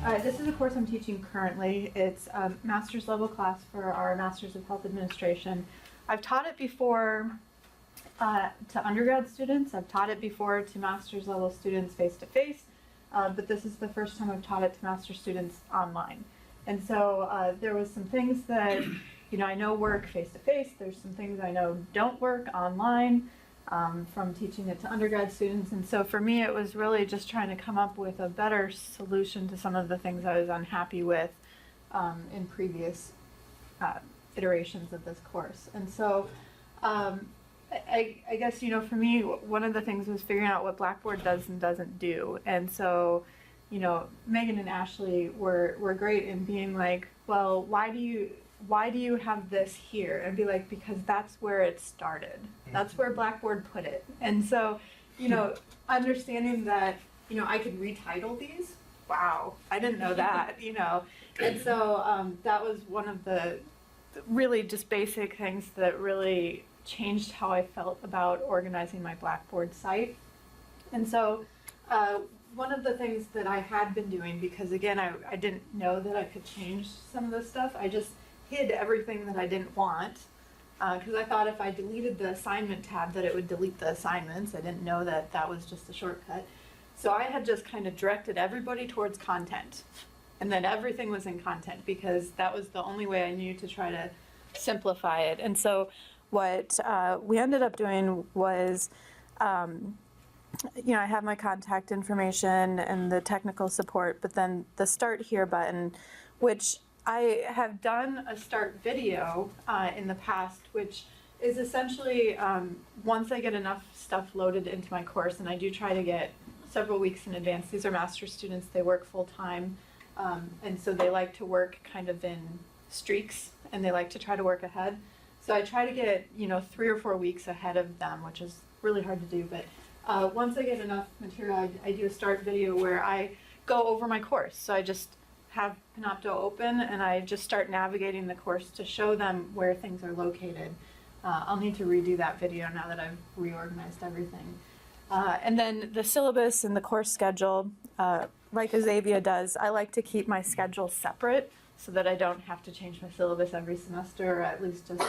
This is a course I'm teaching currently. It's a master's level class for our Masters of Health Administration. I've taught it before to undergrad students. I've taught it before to master's level students face-to-face, but this is the first time I've taught it to master's students online. And so there was some things that I know work face-to-face. There's some things I know don't work online from teaching it to undergrad students. And so for me, it was really just trying to come up with a better solution to some of the things I was unhappy with in previous iterations of this course. And so I guess, for me, one of the things was figuring out what Blackboard does and doesn't do. And so, Megan and Ashley were great in being like, well, why do you have this here? And be like, because that's where it started. That's where Blackboard put it. And so, understanding that, I could retitle these. Wow, I didn't know that, And so that was one of the really just basic things that really changed how I felt about organizing my Blackboard site. And so one of the things that I had been doing, because again, I didn't know that I could change some of this stuff, I just hid everything that I didn't want, because I thought if I deleted the assignment tab that it would delete the assignments. I didn't know that that was just a shortcut. So I had just kind of directed everybody towards content, and then everything was in content, because that was the only way I knew to try to simplify it. And so what we ended up doing was, I have my contact information and the technical support, but then the Start Here button, which I have done a start video in the past, which is essentially once I get enough stuff loaded into my course, and I do try to get several weeks in advance. These are master's students, they work full time, and so they like to work kind of in streaks, and they like to try to work ahead. So I try to get, 3 or 4 weeks ahead of them, which is really hard to do. But once I get enough material, I do a start video where I go over my course. So I just have Panopto open and I just start navigating the course to show them where things are located. I'll need to redo that video now that I've reorganized everything. And then the syllabus and the course schedule, like Azavia does, I like to keep my schedule separate, so that I don't have to change my syllabus every semester, or at least just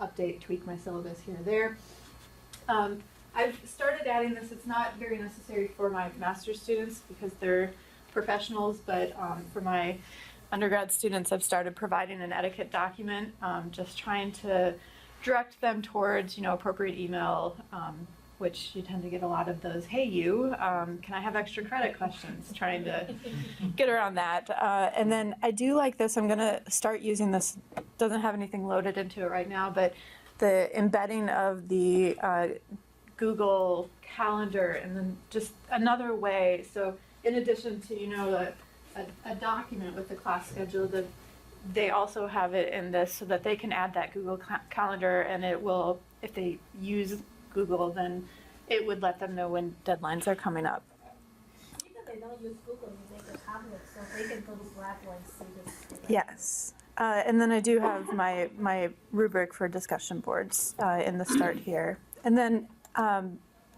update, tweak my syllabus here or there. I've started adding this. It's not very necessary for my master's students because they're professionals, but for my undergrad students, I've started providing an etiquette document, just trying to direct them towards, appropriate email, which you tend to get a lot of those, hey you, can I have extra credit questions, trying to get around that. And then I do like this, I'm gonna start using this, doesn't have anything loaded into it right now, but the embedding of the Google Calendar, and then just another way. So in addition to, a document with the class schedule, they also have it in this so that they can add that Google Calendar, and it will, if they use Google, then it would let them know when deadlines are coming up. Even they don't use Google, you make a tablet so they can go to Blackboard and see this. Yes. And then I do have my rubric for discussion boards in the Start Here. And then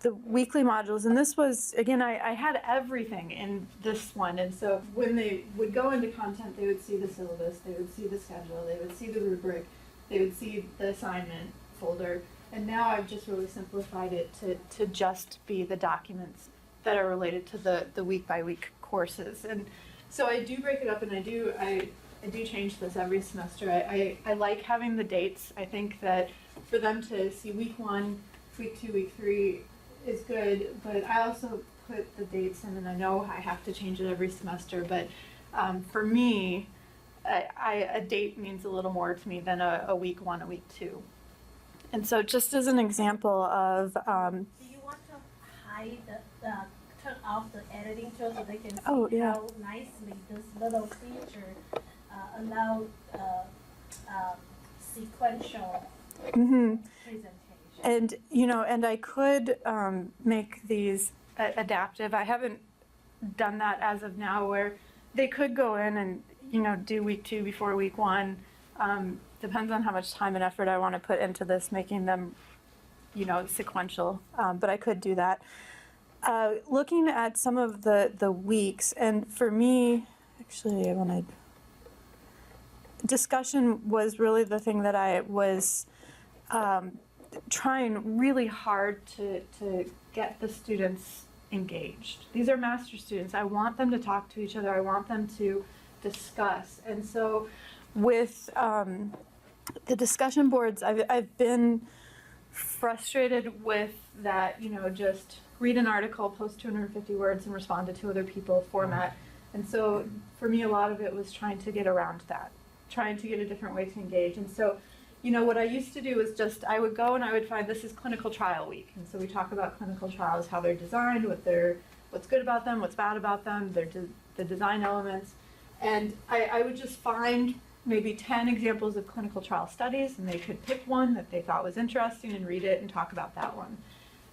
the weekly modules, and this was, again, I had everything in this one. And so when they would go into content, they would see the syllabus, they would see the schedule, they would see the rubric, they would see the assignment folder. And now I've just really simplified it to just be the documents that are related to the week by week courses. And so I do break it up, and I do change this every semester. I like having the dates. I think that for them to see week 1, week 2, week 3 is good, but I also put the dates in, and I know I have to change it every semester, but for me, a date means a little more to me than a week 1, a week 2. And so just as an example of... Do you want to hide turn off the editing tool so they can see how nicely this little feature allows sequential presentation? And, and I could make these adaptive. I haven't done that as of now, where they could go in and, do week 2 before week 1. Depends on how much time and effort I want to put into this, making them, sequential, but I could do that. Looking at some of the weeks, and for me, actually, I wanted, discussion was really the thing that I was trying really hard to get the students engaged. These are master students. I want them to talk to each other. I want them to discuss. And so with the discussion boards, I've been frustrated with that, just read an article, post 250 words, and respond to 2 other people format. And so for me, a lot of it was trying to get around that, trying to get a different way to engage. And so, what I used to do is just, I would go and I would find this is clinical trial week. And so we talk about clinical trials, how they're designed, what's good about them, what's bad about them, the design elements. And I would just find maybe 10 examples of clinical trial studies, and they could pick one that they thought was interesting and read it and talk about that one.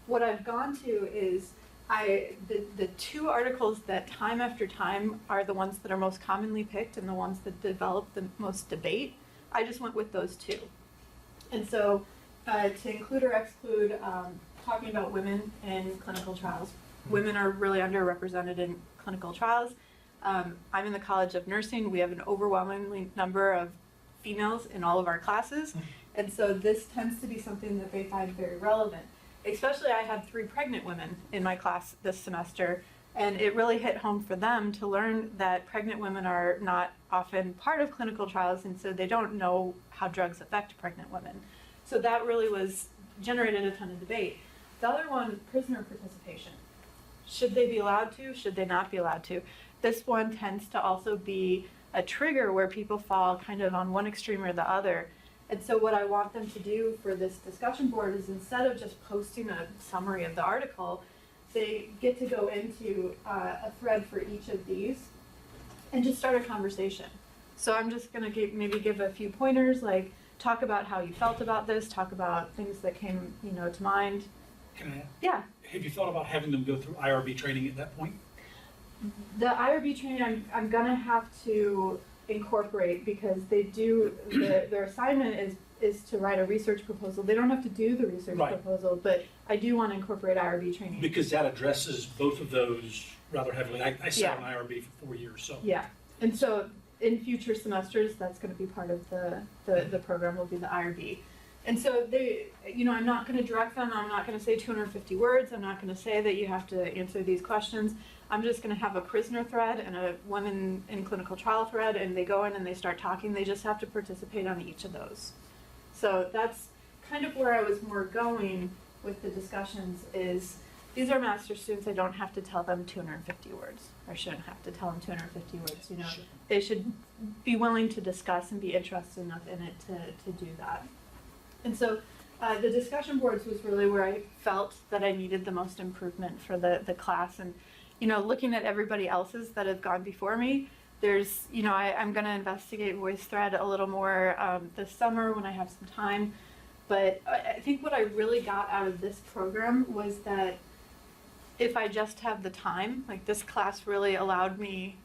What I've gone to is the 2 articles that time after time are the ones that are most commonly picked and the ones that develop the most debate. I just went with those 2. And so to include or exclude talking about women in clinical trials. Women are really underrepresented in clinical trials. I'm in the College of Nursing. We have an overwhelming number of females in all of our classes. And so this tends to be something that they find very relevant. Especially I had 3 pregnant women in my class this semester, and it really hit home for them to learn that pregnant women are not often part of clinical trials, and so they don't know how drugs affect pregnant women. So that really generated a ton of debate. The other one, prisoner participation. Should they be allowed to? Should they not be allowed to? This one tends to also be a trigger where people fall kind of on one extreme or the other. And so what I want them to do for this discussion board is, instead of just posting a summary of the article, they get to go into a thread for each of these and just start a conversation. So I'm just going to maybe give a few pointers, like talk about how you felt about this, talk about things that came to mind. Can I? Yeah. Have you thought about having them go through IRB training at that point? The IRB training I'm going to have to incorporate, because they do, their assignment is to write a research proposal. They don't have to do the research proposal, but I do want to incorporate IRB training. Because that addresses both of those rather heavily. I sat on IRB for 4 years, so. Yeah, and so in future semesters, that's going to be part of the program, will be the IRB. And so they, I'm not going to direct them. I'm not going to say 250 words. I'm not going to say that you have to answer these questions. I'm just going to have a prisoner thread and a women in clinical trial thread, and they go in and they start talking. They just have to participate on each of those. So that's kind of where I was more going with the discussions is, these are master students. I don't have to tell them 250 words. I shouldn't have to tell them 250 words. Sure. They should be willing to discuss and be interested enough in it to do that. And so the discussion boards was really where I felt that I needed the most improvement for the class. And, looking at everybody else's that have gone before me, there's, I'm going to investigate VoiceThread a little more this summer when I have some time. But I think what I really got out of this program was that if I just have the time, like this class really allowed me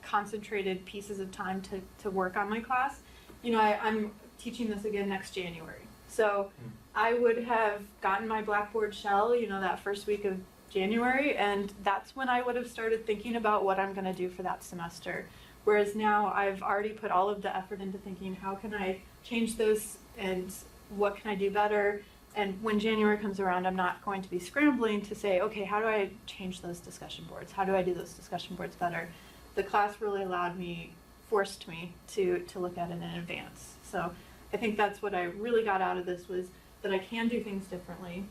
concentrated pieces of time to work on my class. I'm teaching this again next January. So I would have gotten my Blackboard shell, that first week of January, and that's when I would have started thinking about what I'm going to do for that semester. Whereas now I've already put all of the effort into thinking, how can I change this and what can I do better? And when January comes around, I'm not going to be scrambling to say, okay, how do I change those discussion boards? How do I do those discussion boards better? The class really forced me to look at it in advance. So I think that's what I really got out of this, was that I can do things differently,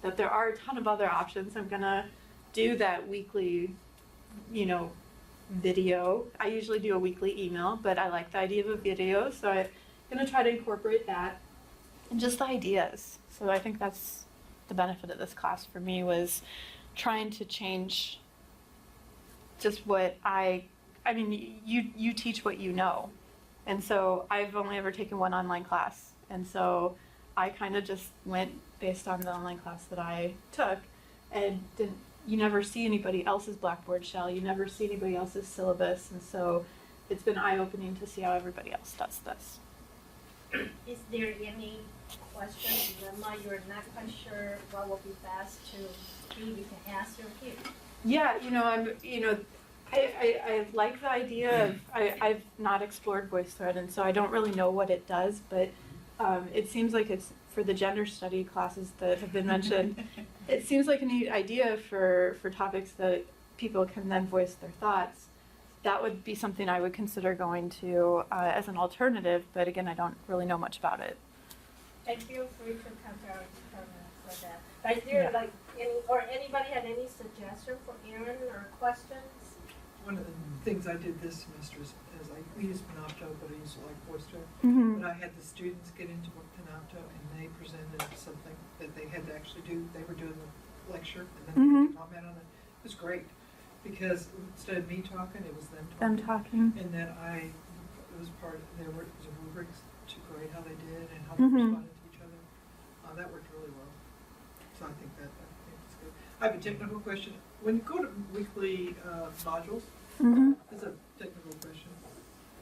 that there are a ton of other options. I'm gonna do that weekly, video. I usually do a weekly email, but I like the idea of a video, so I'm gonna try to incorporate that and just the ideas. So I think that's the benefit of this class for me, was trying to change just what you teach what you know. And so I've only ever taken one online class. And so I kind of just went based on the online class that I took, and you never see anybody else's Blackboard shell. You never see anybody else's syllabus. And so it's been eye-opening to see how everybody else does this. Is there any question, dilemma, you're not quite sure what will be best to do? You can ask your peers. Yeah, I like the idea of, I've not explored VoiceThread, and so I don't really know what it does, but it seems like it's, for the gender study classes that have been mentioned, it seems like a neat idea for topics that people can then voice their thoughts. That would be something I would consider going to as an alternative, but again, I don't really know much about it. And feel free to contact our department for that. Is there like anybody had any suggestion for Erin or questions? One of the things I did this semester is we used Panopto, but I used like VoiceThread. Mm-hmm. But I had the students get into Panopto and they presented something that they had to actually do. They were doing the lecture and then they had to comment on it. It was great because instead of me talking, it was them talking. And then it was it was a rubrics to grade how they did and how they responded to each other. That worked really well. So I think that's good. I have a technical question. When you go to weekly modules, it's a technical question.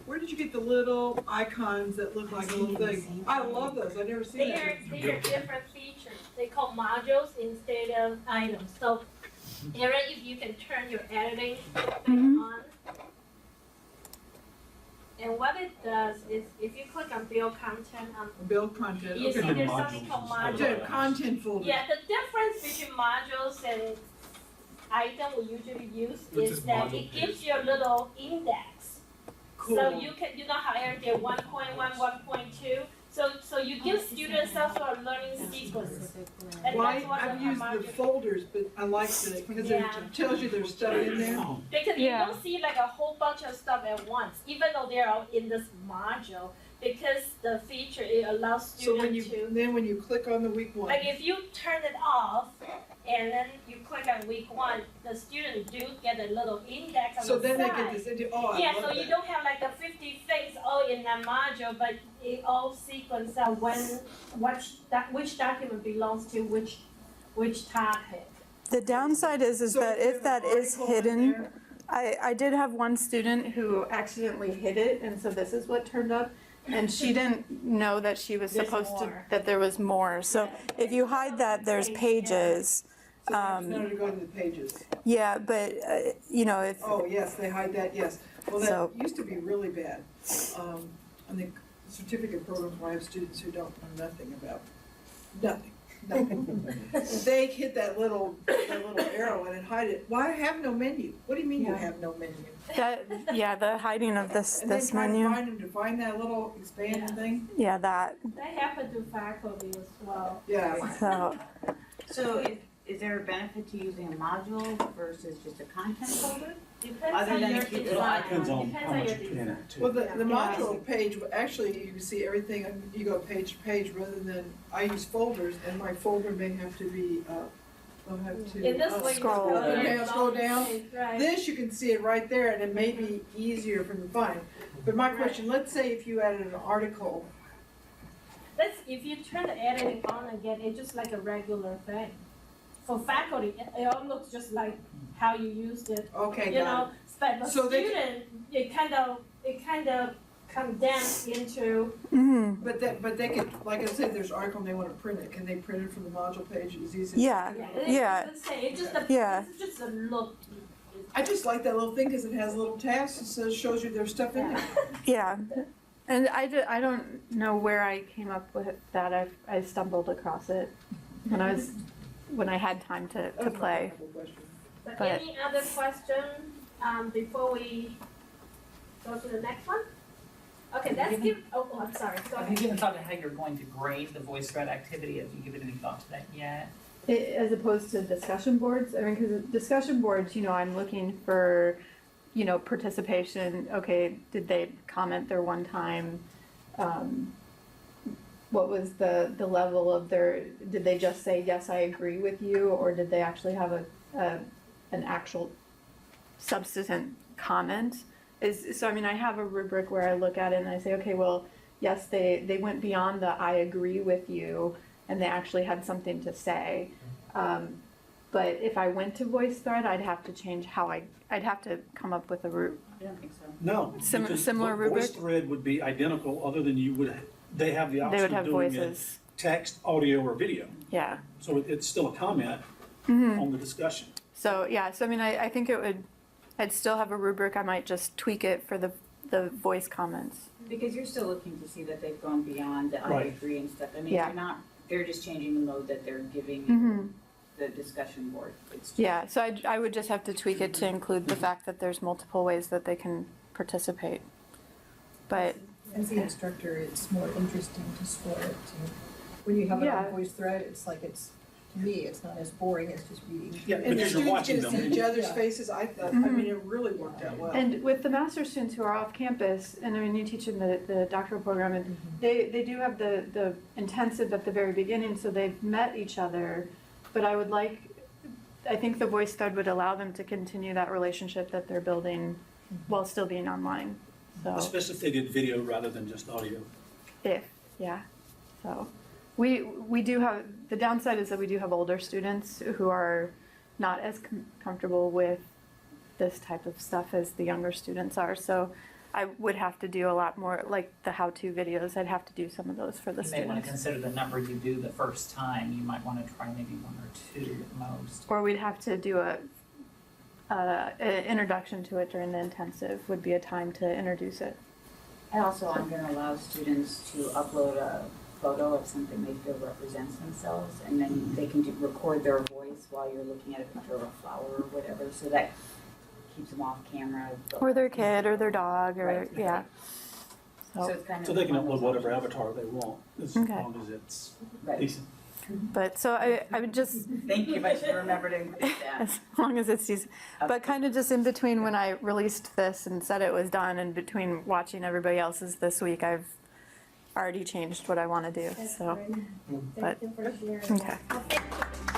Where did you get the little icons that look like a little thing? I love those. I've never seen that. They are different features. They call modules instead of items. So, Erin, if you can turn your editing thing on. And what it does is, if you click on build content Build content. you see Okay. there's something called Yeah, modules. content folder. Yeah, the difference between modules and item we usually use Which is is that module it gives you a little index. Cool. So you know how Erin did 1.1, 1.2? So you give students also a learning sequence. And Well, that's what I've the used the module. folders, but I like the, because it tells you there's stuff in there. Because Yeah. you don't see like a whole bunch of stuff at once, even though they're all in this module, because the feature, it allows So when students to, then when you click on the week one, like if you turn it off and then you click on week 1, the students do get a little index on so the then they side. get this, I Yeah, love so you that. don't have like the 50 things all in that module, but it all sequence out which document belongs to which topic. The downside is So that you if have that an is article in hidden, there. I did have one student who accidentally hid it, and so this is what turned up. And she didn't know that she was There's supposed to, more. that there was more. So if you hide that, there's pages. So it's not to go to the pages. Yeah, but, if, Oh, yes, they hide that, yes. Well, So- that used to be really bad. On the certificate programs where I have students who don't know nothing about, nothing. They hit that little arrow and it hide it. Well, I have no menu. What do you mean you Yeah. have no menu? the hiding of this And then try to menu. find them to find that little expanded thing. Yeah, that, That happened to faculty as well. Yeah. so, So is there a benefit to using a module versus just a content folder? Depends Other on than your a cute design. little icon. Depends on Depends how on much your you put in design. it too. Well, the Yeah. module page, actually, you can see everything, you go page to page rather than, I use folders, and my folder may have to be, I'll have to. In this way, you Scroll go down. very Scroll long down. page, right. This, you can see it right there, and it may be easier for them to find. But my question, let's say if you added an article, If you turn the editing on again, it's just like a regular thing. For faculty, it all looks just like how you used it, okay, you got know, but the So they- student, it kind of condensed into, it. But they could, like I said, there's an article and they wanna print it, can they print it from the module page as easy? as- yeah, yeah. It's the same, it's just Yeah. it's just a look. I just like that little thing, cause it has little tabs, and says, shows you there's stuff in there. Yeah, and I don't know where I came up with that. I stumbled across it when I had time to That was my play. technical question. But But- any other question, before we go to the next one? Okay, let's give, I'm sorry, go Have you ahead. given thought to how you're going to grade the VoiceThread activity? Have you given any thought to that yet? As opposed to discussion boards, I mean, because discussion boards, I'm looking for, participation. Okay, did they comment their one time? What was the level of did they just say, yes, I agree with you, or did they actually have an actual substantive comment? So I mean, I have a rubric where I look at it and I say, okay, well, yes, they went beyond the I agree with you, and they actually had something to say. But if I went to VoiceThread, I'd have to change I'd have to come up with a route. I don't think so. No. because Similar rubric? VoiceThread would be identical, other than they have the They option would of have doing it voices. text, audio, or video. Yeah. So it's still a comment Mm-hmm. on the discussion. So, yeah, so I mean, I think it would, I'd still have a rubric, I might just tweak it for the voice comments. Because you're still looking to see that they've gone beyond the I Right. agree and stuff. I mean, Yeah. they're just changing the mode that they're giving Mm-hmm. the discussion board. It's just- Yeah, so I would just have to tweak it to include the fact that there's multiple ways that they can participate. But, As the instructor, it's more interesting to score it too. When you have it Yeah. on voice thread, it's like to me, it's not as boring as just reading. Yeah, And the because you're students watching get to see them. each other's Yeah. faces, I thought, I Mhm. mean, it really worked out well. and with the master students who are off campus, and I mean, you teach in the doctoral program, and they do have the intensive at the very beginning, so they've met each other. But I think the voice thread would allow them to continue that relationship that they're building while still being online. So, Especially if they did video rather than just audio. yeah. So, we do have, the downside is that we do have older students who are not as comfortable with this type of stuff as the younger students are. So I would have to do a lot more, like the how-to videos, I'd have to do some of those for the You may wanna students. consider the number you do the first time, you might wanna try maybe one or two at most. Or we'd have to do an introduction to it during the intensive would be a time to introduce it. And also, I'm gonna allow students to upload a photo of something they feel represents themselves, and then they can record their voice while you're looking at a picture of a flower or whatever, so that keeps them off camera. Or their kid or their dog or, Right. yeah. So So, it's kind of. So they can one of upload those whatever options. avatar they want, as Okay. long as it's Right. decent. but, so I would just, Thank you, I should remember to include that. as long as it's decent. But kind of just in between when I released this and said it was done and between watching everybody else's this week, I've already changed what I want to do, so. Thank But- you for sharing. Okay.